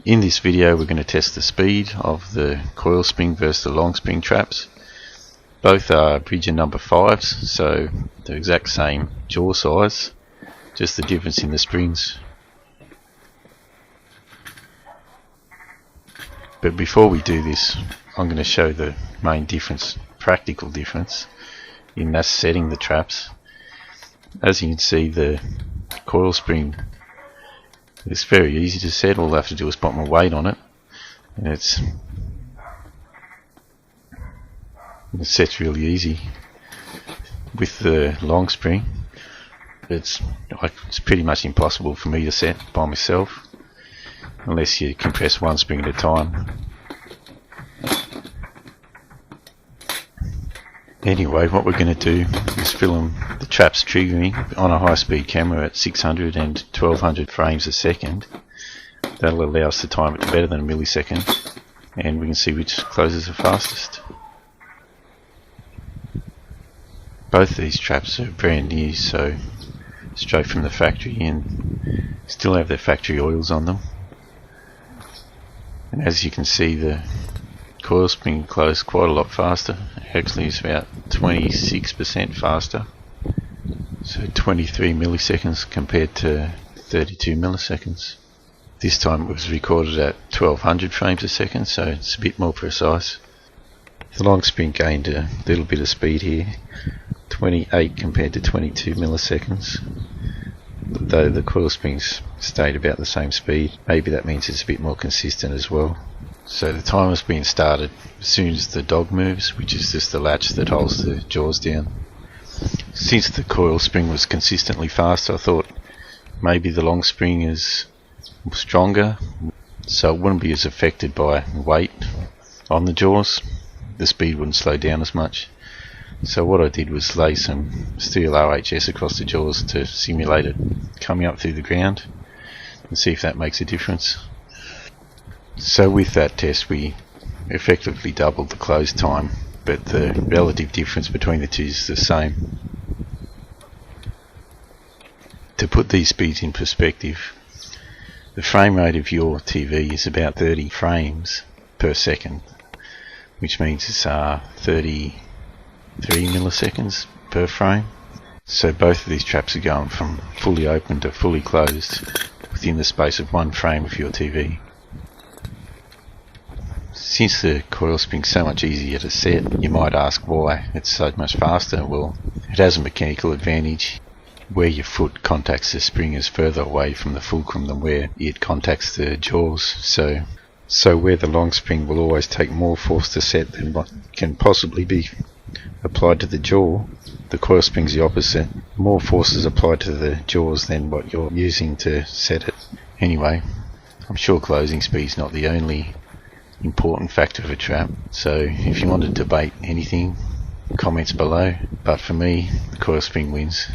In this video we're going to test the speed of the Coilspring versus the Longspring traps. Both are region number 5s, so the exact same jaw size, just the difference in the springs. But before we do this, I'm going to show the main difference, practical difference, in us setting the traps. As you can see, the Coilspring is very easy to set. All I have to do is put my weight on it, and it sets really easy. With the Longspring, it's pretty much impossible for me to set by myself, unless you compress one spring at a time. Anyway, what we're going to do is film the traps triggering on a high-speed camera at 600 and 1200 frames a second. That'll allow us to time it to better than a millisecond, and we can see which closes the fastest. Both these traps are brand new, so straight from the factory, and still have their factory oils on them. And as you can see, the Coilspring closes quite a lot faster. Actually, it's about 26% faster, so 23 milliseconds compared to 32 milliseconds. This time it was recorded at 1200 frames a second, so it's a bit more precise. The Longspring gained a little bit of speed here, 28 compared to 22 milliseconds, though the Coilsprings stayed about the same speed. Maybe that means it's a bit more consistent as well. So the timer's been started as soon as the dog moves, which is just the latch that holds the jaws down. Since the Coilspring was consistently faster, I thought maybe the Longspring is stronger, so it wouldn't be as affected by weight on the jaws. The speed wouldn't slow down as much. So what I did was lay some steel RHS across the jaws to simulate it coming up through the ground and see if that makes a difference. So with that test we effectively doubled the close time, but the relative difference between the two is the same. To put these speeds in perspective, the frame rate of your TV is about 30 frames per second, which means it's 33 milliseconds per frame. So both of these traps are going from fully open to fully closed within the space of one frame of your TV. Since the Coilspring is so much easier to set, you might ask why it's so much faster. Well, it has a mechanical advantage. Where your foot contacts the spring is further away from the fulcrum than where it contacts the jaws. So where the Longspring will always take more force to set than what can possibly be applied to the jaw, the Coilspring is the opposite. More force is applied to the jaws than what you're using to set it. Anyway, I'm sure closing speed is not the only important factor of a trap, so if you want to debate anything, comments below, but for me the Coilspring wins.